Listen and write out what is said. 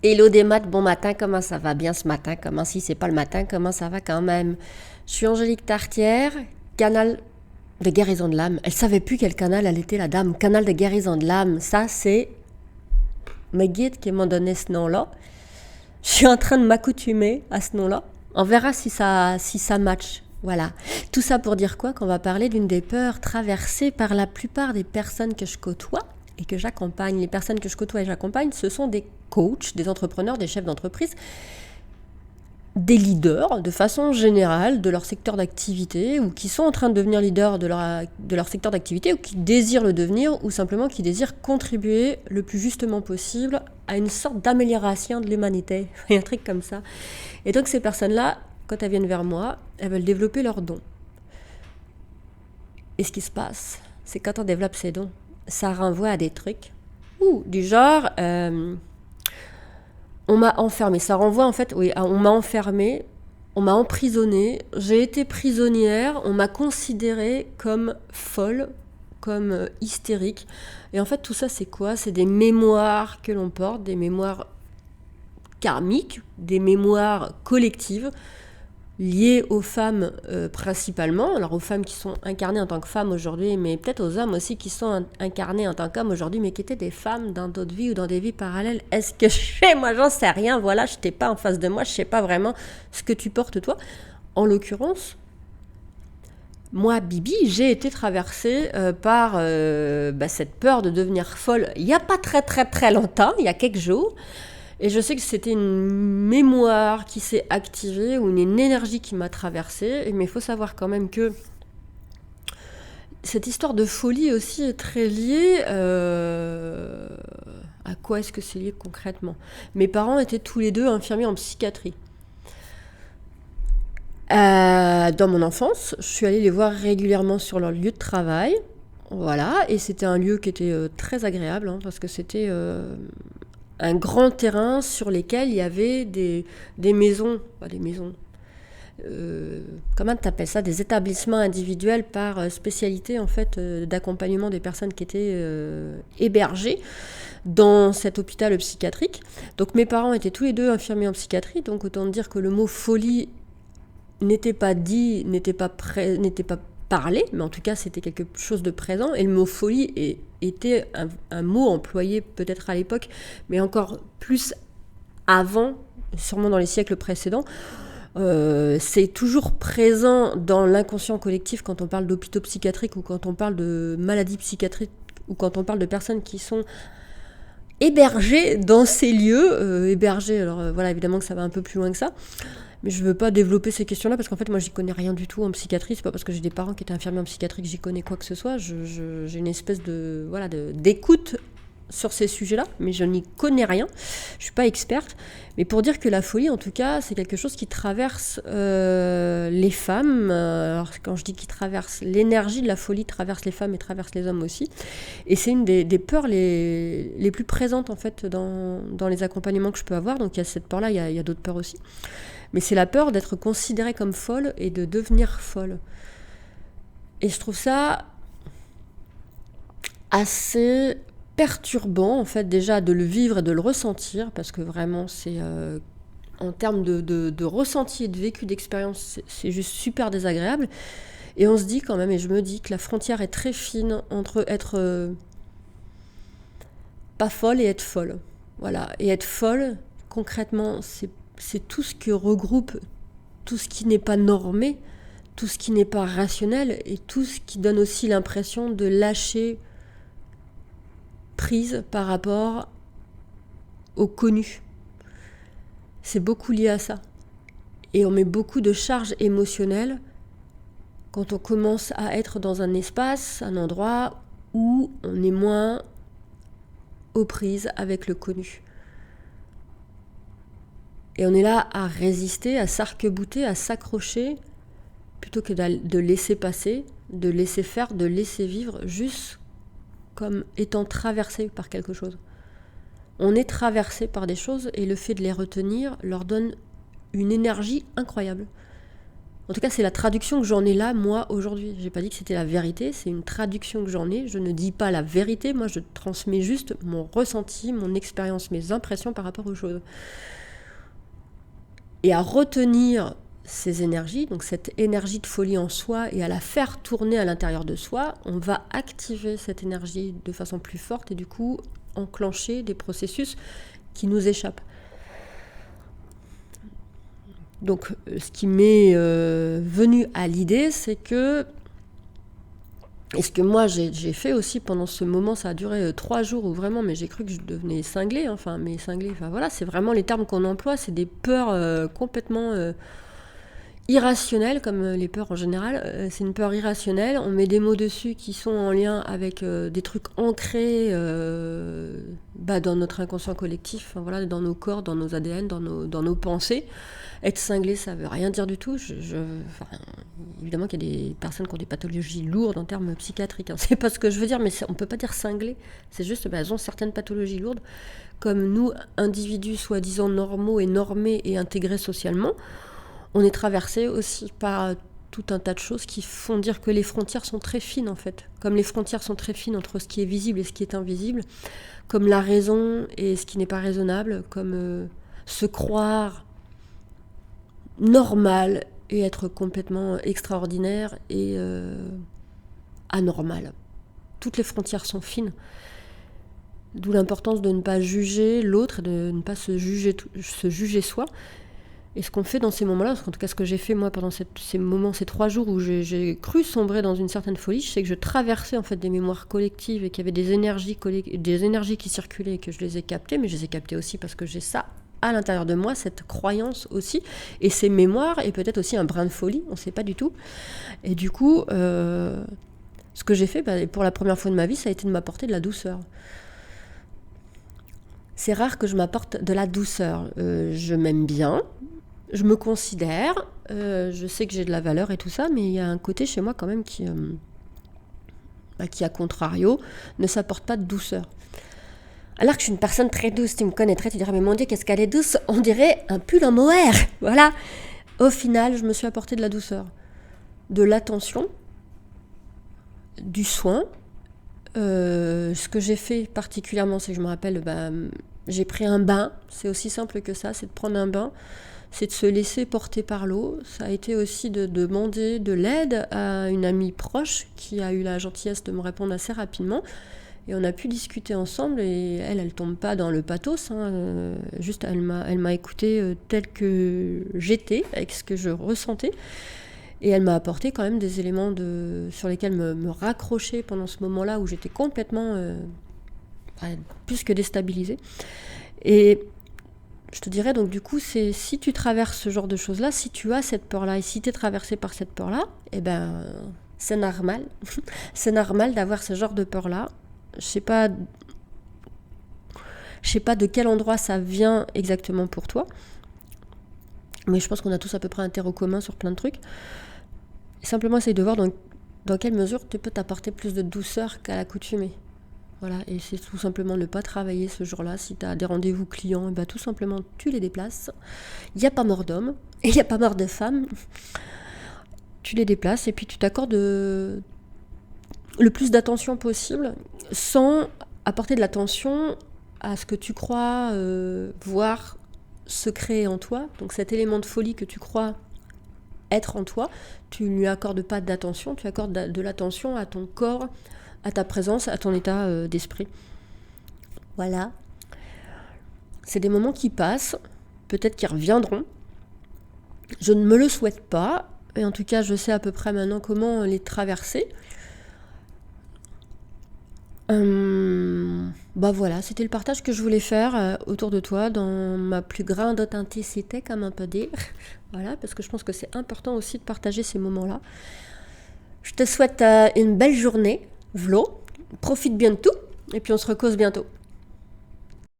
Hello des maths, bon matin, comment ça va bien ce matin? Comment si c'est pas le matin, comment ça va quand même? Je suis Angélique Tartière, canal de guérison de l'âme. Elle savait plus quel canal elle était la dame. Canal de guérison de l'âme, ça c'est mes guides qui m'ont donné ce nom-là. Je suis en train de m'accoutumer à ce nom-là. On verra si ça match. Voilà. Tout ça pour dire quoi? Qu'on va parler d'une des peurs traversées par la plupart des personnes que je côtoie et que j'accompagne. Les personnes que je côtoie et j'accompagne, ce sont des coachs, des entrepreneurs, des chefs d'entreprise, des leaders de façon générale de leur secteur d'activité ou qui sont en train de devenir leaders de leur secteur d'activité ou qui désirent le devenir ou simplement qui désirent contribuer le plus justement possible à une sorte d'amélioration de l'humanité. Un truc comme ça. Et donc ces personnes-là, quand elles viennent vers moi, elles veulent développer leurs dons. Et ce qui se passe, c'est quand on développe ces dons, ça renvoie à des trucs du genre on m'a enfermé. Ça renvoie en fait, oui, on m'a enfermé, on m'a emprisonnée, j'ai été prisonnière, on m'a considérée comme folle, comme hystérique. Et en fait, tout ça, c'est quoi? C'est des mémoires que l'on porte, des mémoires karmiques, des mémoires collectives, liées aux femmes principalement, alors aux femmes qui sont incarnées en tant que femmes aujourd'hui, mais peut-être aux hommes aussi qui sont incarnés en tant qu'hommes aujourd'hui, mais qui étaient des femmes dans d'autres vies ou dans des vies parallèles. Est-ce que je sais? Moi, j'en sais rien. Voilà, je t'ai pas en face de moi, je sais pas vraiment ce que tu portes toi. En l'occurrence, moi, Bibi, j'ai été traversée par cette peur de devenir folle il n'y a pas très très très longtemps, il y a quelques jours. Et je sais que c'était une mémoire qui s'est activée ou une énergie qui m'a traversée. Mais il faut savoir quand même que cette histoire de folie aussi est très liée... à quoi est-ce que c'est lié concrètement? Mes parents étaient tous les deux infirmiers en psychiatrie. Dans mon enfance, je suis allée les voir régulièrement sur leur lieu de travail. Voilà, et c'était un lieu qui était très agréable, parce que c'était... un grand terrain sur lesquels il y avait des maisons, pas des maisons, comment tu appelles ça, des établissements individuels par spécialité en fait d'accompagnement des personnes qui étaient hébergées dans cet hôpital psychiatrique. Donc mes parents étaient tous les deux infirmiers en psychiatrie, donc autant dire que le mot folie n'était pas dit, n'était pas parlé, mais en tout cas c'était quelque chose de présent, et le mot folie était un mot employé peut-être à l'époque, mais encore plus avant, sûrement dans les siècles précédents. C'est toujours présent dans l'inconscient collectif quand on parle d'hôpitaux psychiatriques ou quand on parle de maladies psychiatriques ou quand on parle de personnes qui sont hébergées dans ces lieux. Hébergées, alors voilà, évidemment que ça va un peu plus loin que ça. Mais je ne veux pas développer ces questions-là parce qu'en fait, moi, j'y connais rien du tout en psychiatrie. C'est pas parce que j'ai des parents qui étaient infirmiers en psychiatrie que j'y connais quoi que ce soit. J'ai une espèce d'écoute sur ces sujets-là, mais je n'y connais rien. Je ne suis pas experte. Mais pour dire que la folie, en tout cas, c'est quelque chose qui traverse les femmes. Alors, quand je dis qu'il traverse, l'énergie de la folie traverse les femmes et traverse les hommes aussi. Et c'est une des peurs les plus présentes, en fait, dans les accompagnements que je peux avoir. Donc, il y a cette peur-là, il y a d'autres peurs aussi. Mais c'est la peur d'être considérée comme folle et de devenir folle. Et je trouve ça assez perturbant, en fait, déjà de le vivre et de le ressentir, parce que vraiment, c'est en termes de ressenti et de vécu d'expérience, c'est juste super désagréable. Et on se dit quand même, et je me dis que la frontière est très fine entre être pas folle et être folle. Voilà. Et être folle, concrètement, c'est tout ce que regroupe tout ce qui n'est pas normé, tout ce qui n'est pas rationnel et tout ce qui donne aussi l'impression de lâcher prise par rapport au connu. C'est beaucoup lié à ça. Et on met beaucoup de charges émotionnelles quand on commence à être dans un espace, un endroit où on est moins aux prises avec le connu. Et on est là à résister, à s'arc-bouter, à s'accrocher, plutôt que de laisser passer, de laisser faire, de laisser vivre, juste comme étant traversé par quelque chose. On est traversé par des choses et le fait de les retenir leur donne une énergie incroyable. En tout cas, c'est la traduction que j'en ai là, moi, aujourd'hui. J'ai pas dit que c'était la vérité, c'est une traduction que j'en ai. Je ne dis pas la vérité, moi, je transmets juste mon ressenti, mon expérience, mes impressions par rapport aux choses. Et à retenir ces énergies, donc cette énergie de folie en soi, et à la faire tourner à l'intérieur de soi, on va activer cette énergie de façon plus forte et du coup enclencher des processus qui nous échappent. Donc, ce qui m'est venu à l'idée, c'est que, et ce que moi j'ai fait aussi pendant ce moment, ça a duré 3 jours où vraiment, mais j'ai cru que je devenais cinglée, voilà, c'est vraiment les termes qu'on emploie, c'est des peurs complètement irrationnelles, comme les peurs en général, c'est une peur irrationnelle, on met des mots dessus qui sont en lien avec des trucs ancrés dans notre inconscient collectif, voilà, dans nos corps, dans nos ADN, dans nos pensées. Être cinglé, ça veut rien dire du tout. Évidemment qu'il y a des personnes qui ont des pathologies lourdes en termes psychiatriques. C'est pas ce que je veux dire, mais on peut pas dire cinglé. C'est juste, elles ont certaines pathologies lourdes. Comme nous, individus soi-disant normaux et normés et intégrés socialement, on est traversé aussi par tout un tas de choses qui font dire que les frontières sont très fines, en fait. Comme les frontières sont très fines entre ce qui est visible et ce qui est invisible, comme la raison et ce qui n'est pas raisonnable, comme se croire normal et être complètement extraordinaire et anormal. Toutes les frontières sont fines. D'où l'importance de ne pas juger l'autre, de ne pas se juger soi. Et ce qu'on fait dans ces moments-là, en tout cas ce que j'ai fait moi pendant ces moments, ces 3 jours où j'ai cru sombrer dans une certaine folie, c'est que je traversais en fait des mémoires collectives et qu'il y avait des énergies qui circulaient et que je les ai captées, mais je les ai captées aussi parce que j'ai ça à l'intérieur de moi, cette croyance aussi, et ces mémoires, et peut-être aussi un brin de folie, on ne sait pas du tout. Et du coup, ce que j'ai fait, pour la première fois de ma vie, ça a été de m'apporter de la douceur. C'est rare que je m'apporte de la douceur. Je m'aime bien, je me considère, je sais que j'ai de la valeur et tout ça, mais il y a un côté chez moi quand même qui à contrario, ne s'apporte pas de douceur. Alors que je suis une personne très douce, tu me connaîtrais, tu dirais, mais mon Dieu, qu'est-ce qu'elle est douce, on dirait un pull en mohair. Voilà. Au final, je me suis apporté de la douceur, de l'attention, du soin. Ce que j'ai fait particulièrement, c'est que je me rappelle, j'ai pris un bain, c'est aussi simple que ça, c'est de prendre un bain, c'est de se laisser porter par l'eau. Ça a été aussi de demander de l'aide à une amie proche qui a eu la gentillesse de me répondre assez rapidement. Et on a pu discuter ensemble et elle tombe pas dans le pathos, juste elle m'a écoutée telle que j'étais, avec ce que je ressentais. Et elle m'a apporté quand même des éléments sur lesquels me raccrocher pendant ce moment-là où j'étais complètement plus que déstabilisée. Et je te dirais donc du coup, c'est si tu traverses ce genre de choses-là, si tu as cette peur-là et si tu es traversé par cette peur-là, c'est normal. C'est normal d'avoir ce genre de peur-là. Je sais pas de quel endroit ça vient exactement pour toi, mais je pense qu'on a tous à peu près un terreau commun sur plein de trucs. Et simplement essaye de voir dans quelle mesure tu peux t'apporter plus de douceur qu'à l'accoutumée. Voilà, et c'est tout simplement ne pas travailler ce jour-là. Si tu as des rendez-vous clients, tout simplement tu les déplaces. Il n'y a pas mort d'homme et il n'y a pas mort de femme. Tu les déplaces et puis tu t'accordes le plus d'attention possible sans apporter de l'attention à ce que tu crois voir se créer en toi. Donc cet élément de folie que tu crois être en toi, tu ne lui accordes pas d'attention, tu accordes de l'attention à ton corps, à ta présence, à ton état d'esprit. Voilà. C'est des moments qui passent, peut-être qu'ils reviendront. Je ne me le souhaite pas, et en tout cas je sais à peu près maintenant comment les traverser. Voilà, c'était le partage que je voulais faire autour de toi dans ma plus grande authenticité, comme on peut dire. Voilà, parce que je pense que c'est important aussi de partager ces moments-là. Je te souhaite une belle journée, Vlo. Profite bien de tout, et puis on se recose bientôt.